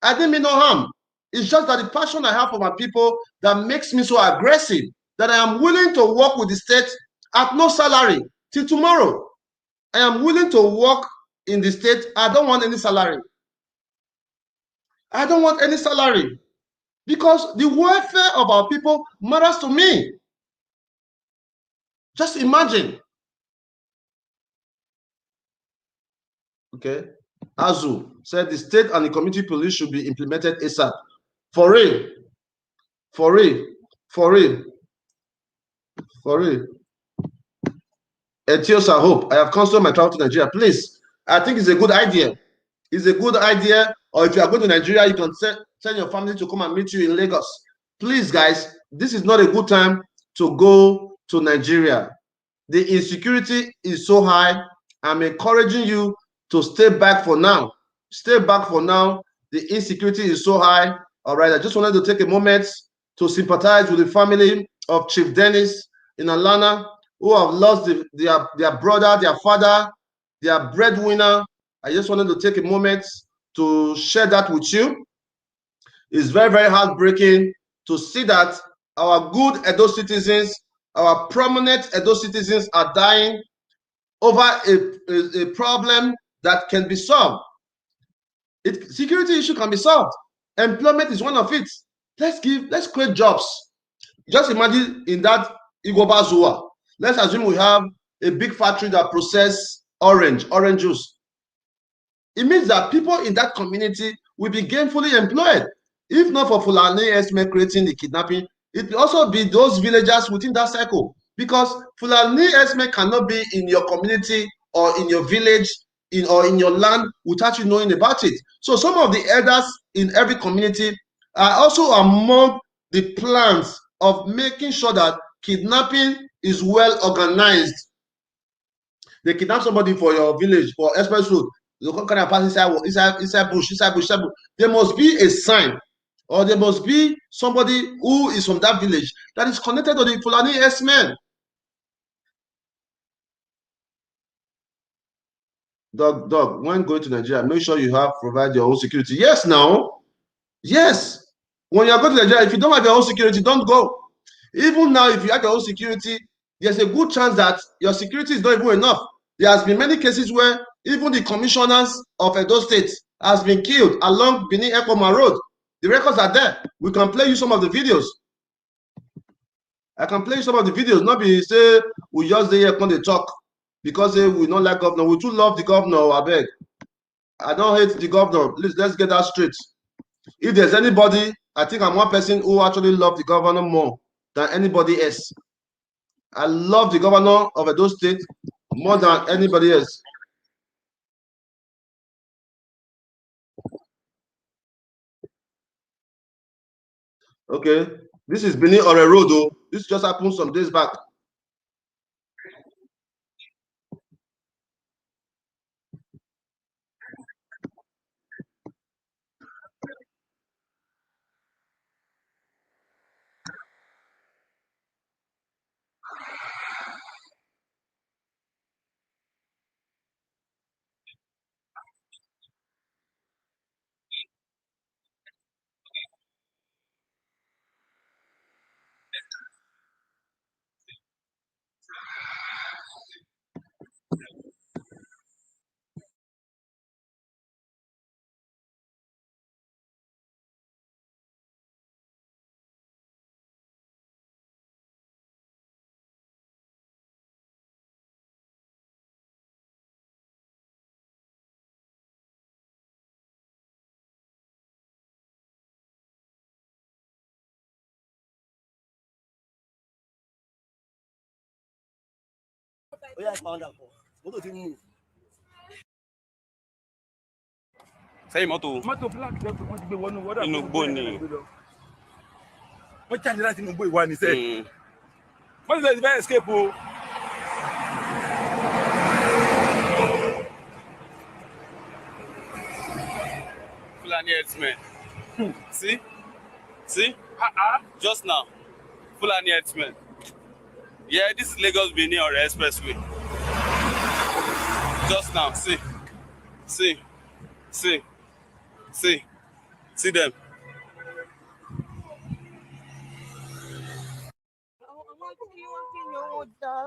I didn't mean no harm. It's just that the passion I have for my people that makes me so aggressive that I am willing to work with the state at no salary till tomorrow. I am willing to work in the state. I don't want any salary. I don't want any salary because the welfare of our people matters to me. Just imagine. Okay. Azu said the state and the community police should be implemented ASAP. For real. For real. For real. For real. Etiosa Hope, I have canceled my travel to Nigeria. Please, I think it's a good idea. It's a good idea. Or if you are going to Nigeria, you can send your family to come and meet you in Lagos. Please, guys, this is not a good time to go to Nigeria. The insecurity is so high. I'm encouraging you to stay back for now. Stay back for now. The insecurity is so high. All right, I just wanted to take a moment to sympathize with the family of Chief Dennis in Atlanta, who have lost their brother, their father, their breadwinner. I just wanted to take a moment to share that with you. It's very, very heartbreaking to see that our good Edo citizens, our prominent Edo citizens are dying over a problem that can be solved. Security issue can be solved. Employment is one of it. Let's create jobs. Just imagine in that Igoba Zua, let's assume we have a big factory that processes orange juice. It means that people in that community will be gainfully employed. If not for Fulani Esme creating the kidnapping, it will also be those villagers within that circle. Because Fulani Esme cannot be in your community or in your village or in your land without you knowing about it. So some of the elders in every community are also among the plans of making sure that kidnapping is well organized. They kidnap somebody for your village for express road. You kind of pass inside bush. There must be a sign, or there must be somebody who is from that village that is connected to the Fulani S-men. Dog, when going to Nigeria, make sure you provide your own security. Yes, now. Yes. When you are going to Nigeria, if you don't have your own security, don't go. Even now, if you have your own security, there's a good chance that your security is not even enough. There has been many cases where even the commissioners of Edo State has been killed along Benin Ekoma Road. The records are there. We can play you some of the videos. I can play you some of the videos. Not be say we just dey here come dey talk because we don't like governor. We too love the governor, I beg. I don't hate the governor. Let's get that straight. If there's anybody, I think I'm one person who actually love the governor more than anybody else. I love the governor of Edo State more than anybody else. Okay, this is Benin Ore Road, though. This just happened some days back. Say mọ́tò black wọ́n ti gbé wọnú wọ́dà inú gbó ni. Wọ́n jáde láti inú gbó ìwà ní sẹ́ẹ̀. Wọ́n ti fẹ́ escape o. Fulani herdsmen. See? Just now. Fulani herdsmen. Yeah, this is Lagos Benin or expressway. Just now, see them.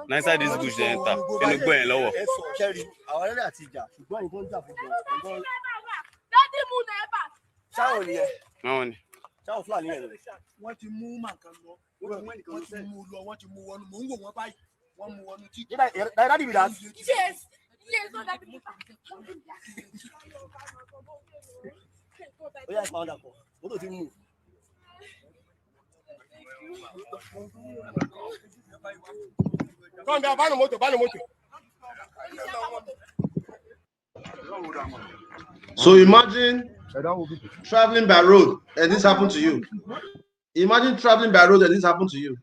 Now inside this bush they enter. In the going lower. So imagine traveling by road and this happened to you. Imagine traveling by road and this happened to you.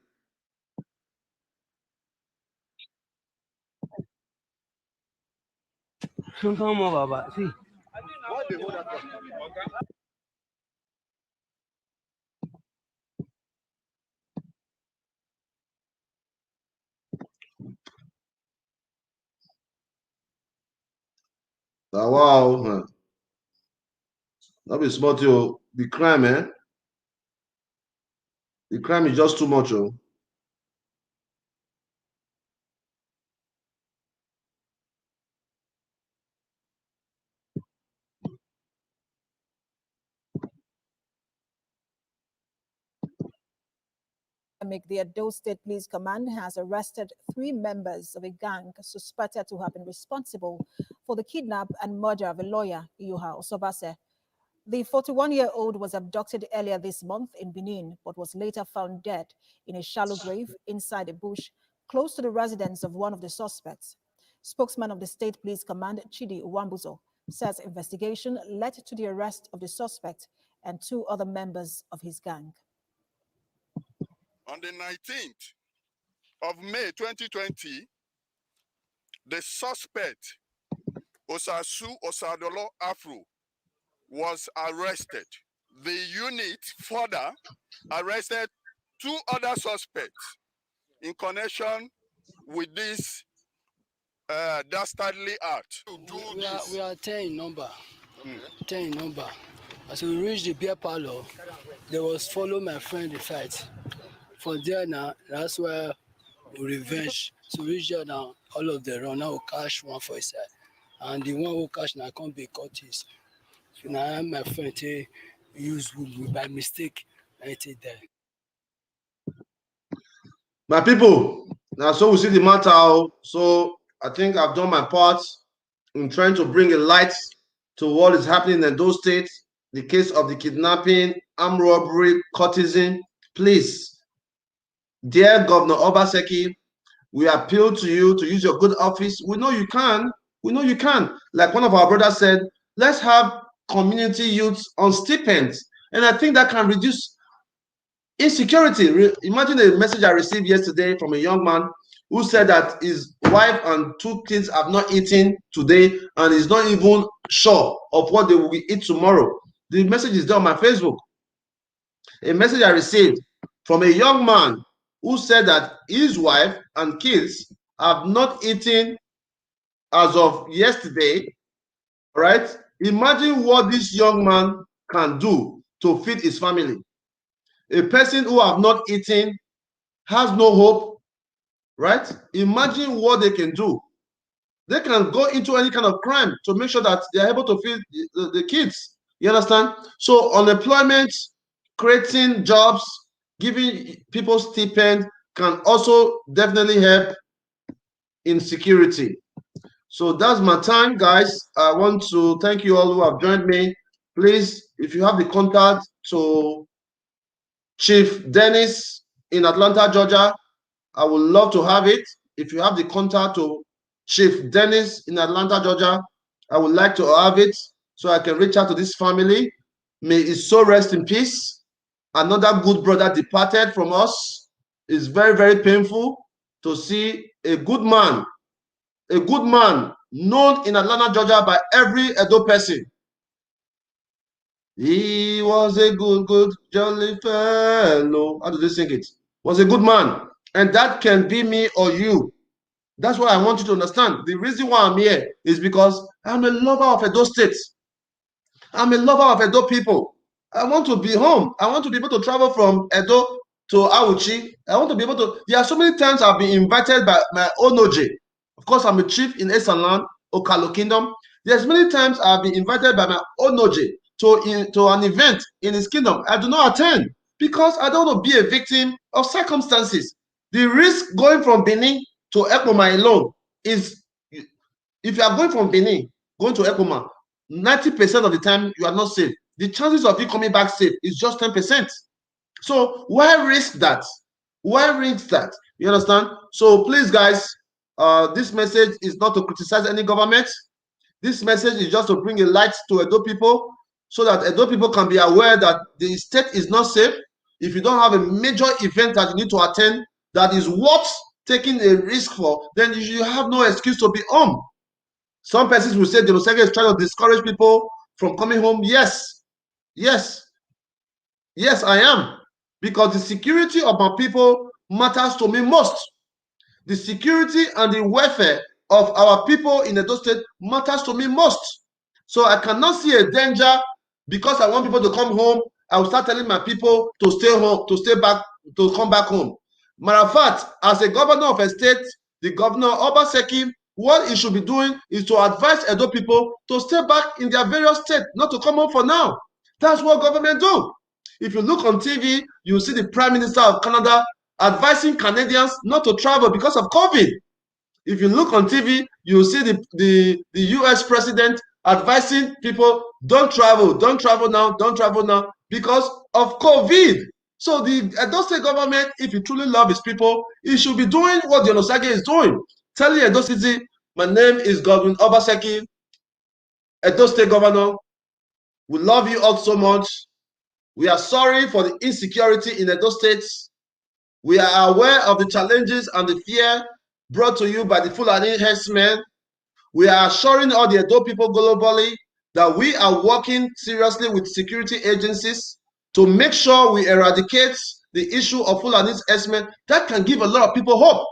Wow, that be smart, yo. The crime, man. The crime is just too much, yo. The Edo State Police Command has arrested 3 members of a gang suspected to have been responsible for the kidnap and murder of a lawyer, Iyuha Osobase. The 41-year-old was abducted earlier this month in Benin, but was later found dead in a shallow grave inside a bush close to the residence of one of the suspects. Spokesman of the State Police Command, Chidi Uwambuzo, says investigation led to the arrest of the suspect and 2 other members of his gang. On the 19th of May 2020, the suspect, Osasu Osadolo Afro, was arrested. The unit further arrested 2 other suspects in connection with this dastardly act. We are 10 in number. 10 in number. As we reached the beer parlor, they was follow my friend the fight. From there now, that's where we revenge. So we reach there now, all of them run. Now we catch one for his side. And the one who catch now can't be caught is. So now my friend use wood by mistake. And it there. My people, now so we see the matter. So I think I've done my part in trying to bring a light to what is happening in Edo State, the case of the kidnapping, armed robbery, courtesan. Please, dear Governor Obaseki, we appeal to you to use your good office. We know you can. We know you can. Like one of our brothers said, let's have community youths on stipends. And I think that can reduce insecurity. Imagine a message I received yesterday from a young man who said that his wife and 2 kids have not eaten today and is not even sure of what they will eat tomorrow. The message is there on my Facebook. A message I received from a young man who said that his wife and kids have not eaten as of yesterday. Right? Imagine what this young man can do to feed his family. A person who have not eaten has no hope, right? Imagine what they can do. They can go into any kind of crime to make sure that they are able to feed the kids. You understand? So unemployment, creating jobs, giving people stipend can also definitely help in security. So that's my time, guys. I want to thank you all who have joined me. Please, if you have the contact to Chief Dennis in Atlanta, Georgia, I would love to have it. If you have the contact to Chief Dennis in Atlanta, Georgia. I would like to have it so I can reach out to this family. May his soul rest in peace. Another good brother departed from us. It's very, very painful to see a good man known in Atlanta, Georgia by every Edo person. He was a good, jolly fellow. How do they sing it? Was a good man. And that can be me or you. That's what I want you to understand. The reason why I'm here is because I'm a lover of Edo State. I'm a lover of Edo people. I want to be home. I want to be able to travel from Edo to Auchi. I want to be able to. There are so many times I've been invited by my Onoje. Of course, I'm a chief in Esanland, Okalo Kingdom. There's many times I've been invited by my Onoje to an event in his kingdom. I do not attend because I don't want to be a victim of circumstances. The risk going from Benin to Ekpoma alone is, if you are going from Benin, going to Ekpoma, 90% of the time you are not safe. The chances of you coming back safe is just 10%. So why risk that? Why risk that? You understand? So please, guys, this message is not to criticize any government. This message is just to bring a light to Edo people so that Edo people can be aware that the state is not safe. If you don't have a major event that you need to attend that is worth taking a risk for, then you have no excuse to be home. Some persons will say the Lusega is trying to discourage people from coming home. Yes, I am. Because the security of my people matters to me most. The security and the welfare of our people in Edo State matters to me most. So I cannot see a danger because I want people to come home. I will start telling my people to stay home, to come back home. Matter of fact, as a governor of a state, the governor Obaseki, what he should be doing is to advise Edo people to stay back in their various states, not to come home for now. That's what government do. If you look on TV, you see the Prime Minister of Canada advising Canadians not to travel because of COVID. If you look on TV, you see the US president advising people, don't travel now because of COVID. So the Edo State government, if you truly love its people, it should be doing what the Onosage is doing. Tell the Edo City, my name is Godwin Obaseki, Edo State governor. We love you all so much. We are sorry for the insecurity in Edo State. We are aware of the challenges and the fear brought to you by the Fulani herdsmen. We are assuring all the Edo people globally that we are working seriously with security agencies to make sure we eradicate the issue of Fulani herdsmen. That can give a lot of people hope.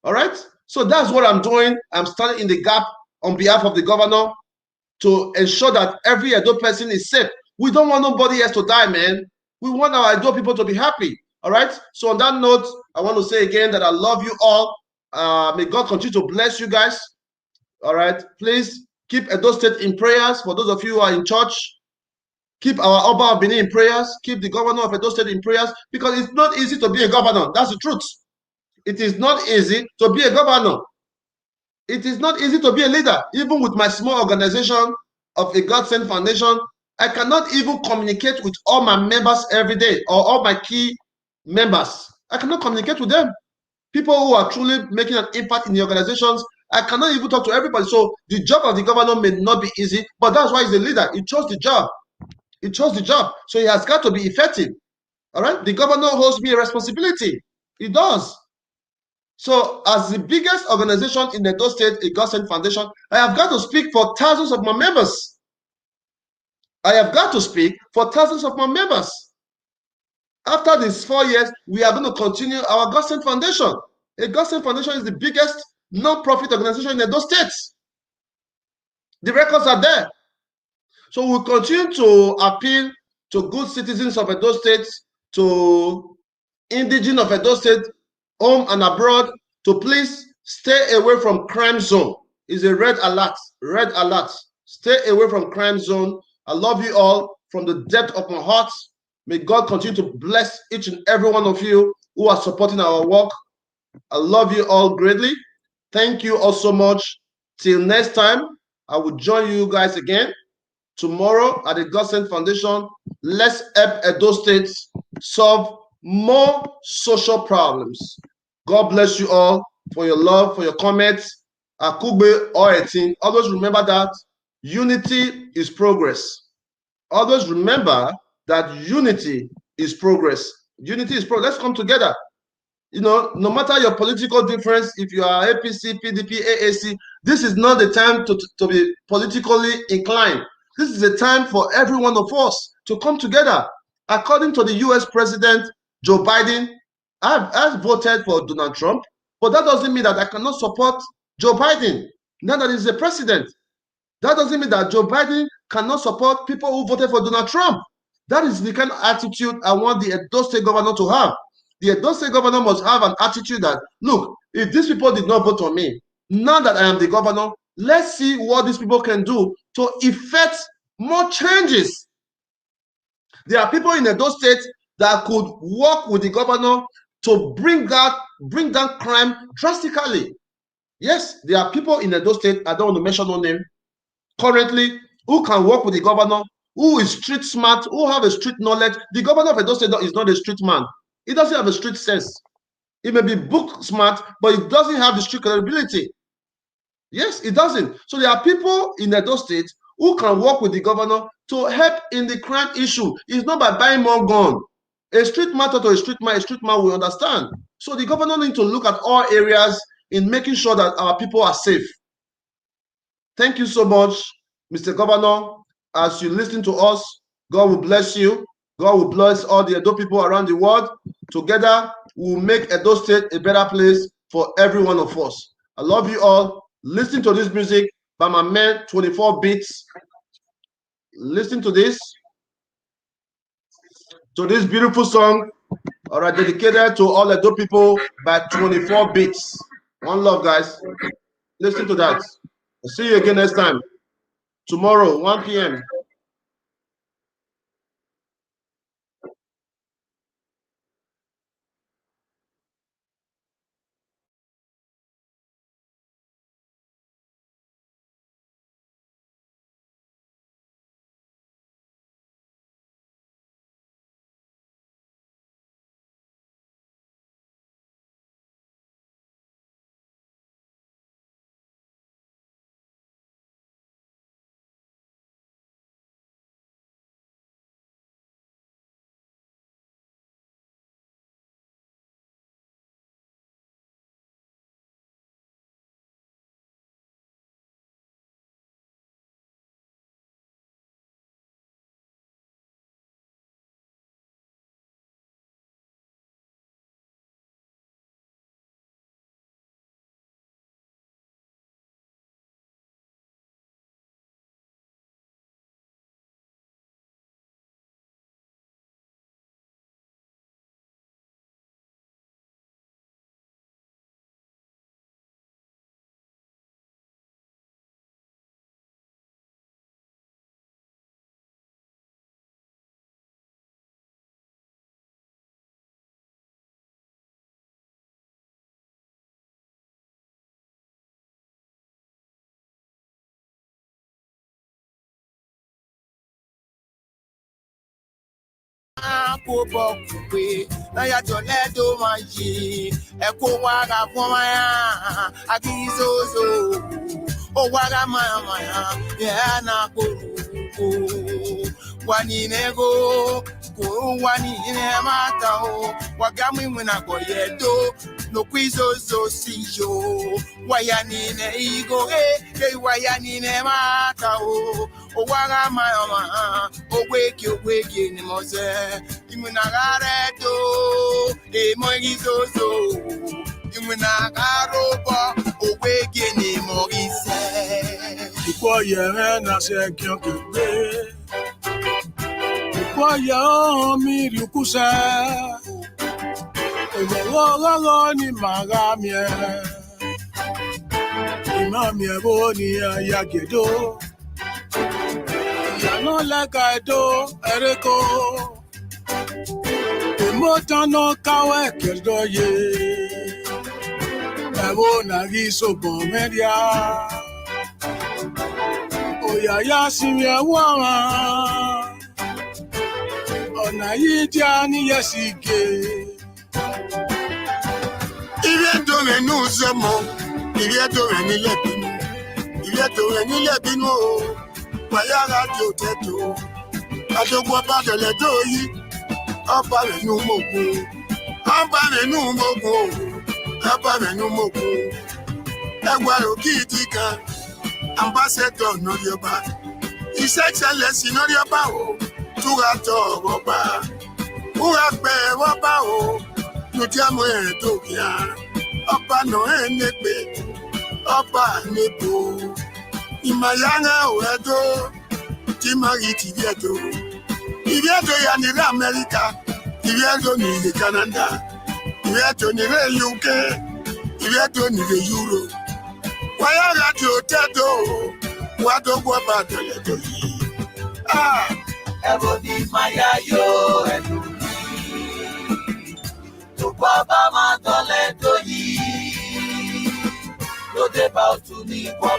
All right? So that's what I'm doing. I'm standing in the gap on behalf of the governor to ensure that every Edo person is safe. We don't want nobody else to die, man. We want our Edo people to be happy. All right? So on that note, I want to say again that I love you all. May God continue to bless you guys. All right? Please keep Edo State in prayers. For those of you who are in church, keep our Oba of Benin in prayers. Keep the governor of Edo State in prayers because it's not easy to be a governor. That's the truth. It is not easy to be a governor. It is not easy to be a leader. Even with my small organization of a God-sent foundation, I cannot even communicate with all my members every day or all my key members. I cannot communicate with them. People who are truly making an impact in the organizations, I cannot even talk to everybody. So the job of the governor may not be easy, but that's why he's a leader. He chose the job. He chose the job. So he has got to be effective. All right? The governor holds me a responsibility. He does. So as the biggest organization in Edo State, a God-sent foundation, I have got to speak for thousands of my members. I have got to speak for thousands of my members. After these 4 years, we are going to continue our God-sent foundation. A God-sent foundation is the biggest non-profit organization in Edo State. The records are there. So we'll continue to appeal to good citizens of Edo State, to indigenous of Edo State, home and abroad, to please stay away from crime zone. It's a red alert. Red alert. Stay away from crime zone. I love you all from the depth of my heart. May God continue to bless each and every one of you who are supporting our work. I love you all greatly. Thank you all so much. Till next time, I will join you guys again tomorrow at the God-Sent Foundation. Let's help Edo State solve more social problems. God bless you all for your love, for your comments. Akugbe or Etin, always remember that unity is progress. Always remember that unity is progress. Unity is progress. Let's come together. You know, no matter your political difference, if you are APC, PDP, AAC, this is not the time to be politically inclined. This is a time for every one of us to come together. According to the US President Joe Biden, I've voted for Donald Trump, but that doesn't mean that I cannot support Joe Biden now that he's the president. That doesn't mean that Joe Biden cannot support people who voted for Donald Trump. That is the kind of attitude I want the Edo State governor to have. The Edo State governor must have an attitude that, look, if these people did not vote for me, now that I am the governor, let's see what these people can do to effect more changes. There are people in Edo State that could work with the governor to bring down crime drastically. Yes, there are people in Edo State, I don't want to mention no name, currently, who can work with the governor, who is street smart, who have a street knowledge. The governor of Edo State is not a street man. He doesn't have a street sense. He may be book smart, but he doesn't have the street credibility. Yes, it doesn't. So there are people in Edo State who can work with the governor to help in the crime issue. It's not by buying more gun. A street matter to a street man will understand. So the governor needs to look at all areas in making sure that our people are safe. Thank you so much, Mr. Governor. As you listen to us, God will bless you. God will bless all the Edo people around the world. Together, we will make Edo State a better place for every one of us. I love you all. Listen to this music by my man, 24 Beats. Listen to this beautiful song, all right, dedicated to all Edo people by 24 Beats. One love, guys. Listen to that. I'll see you again next time. Tomorrow, 1 p.m. no quizo si yo guayanine igo guayanine mata o waga mama o weki ni mose imunagare do e moizo imunagaro o weki ni moise Pourquoi y'a na se kyokebe Pourquoi y'a mi rukusa Ogo ni magamie Imamie boni ya gedo Ya no leka edo ereko Emota no kawe kerdoye Ebo na giso bomedia Oya ya simye wama Ona yitia ni yesige Ile dome nous sommes Ìrẹ́tò rẹ̀ nílẹ̀ bínú. Ìrẹ́tò rẹ̀ nílẹ̀ bínú o. Wàyára di òtẹ́tò. Àjọpọ̀ ọba tẹ̀lẹ̀ tó yí. Ọba rẹ̀ nú mọ̀gùn. Ọba rẹ̀ nú mọ̀gùn. Ọba rẹ̀ nú mọ̀gùn. Ẹgbẹ́ òkì ìdí kan. Ambassador lórí ọba. His Excellency lórí ọba o. Túra tọ̀ ọba. Wúra pẹ̀ ọba o. Lùdíàmù ẹ̀ tó kíá. Ọba náà ẹ̀ nípe. Ọba nípo. Ìmọ̀yára ò ẹ̀dọ́. Tí máa rí tìbí ẹ̀dọ́. Ìbí ẹ̀dọ́ yà ní ilé Amẹ́ríkà. Ìbí ẹ̀dọ́ ní ilé Canada. Ìbí ẹ̀dọ́ ní ilé UK. Ìbí ẹ̀dọ́ ní ilé Euro. Wàyára di òtẹ́dọ̀. Wà á dọ́gbọ́ bá tẹ̀lé tó yìí. Ẹ̀bùn ní Maya yóò ẹ̀dù ní. Tùpọ̀ bá máa tọ́lẹ̀ tó yìí. Lóde bá òtún ní pọ̀.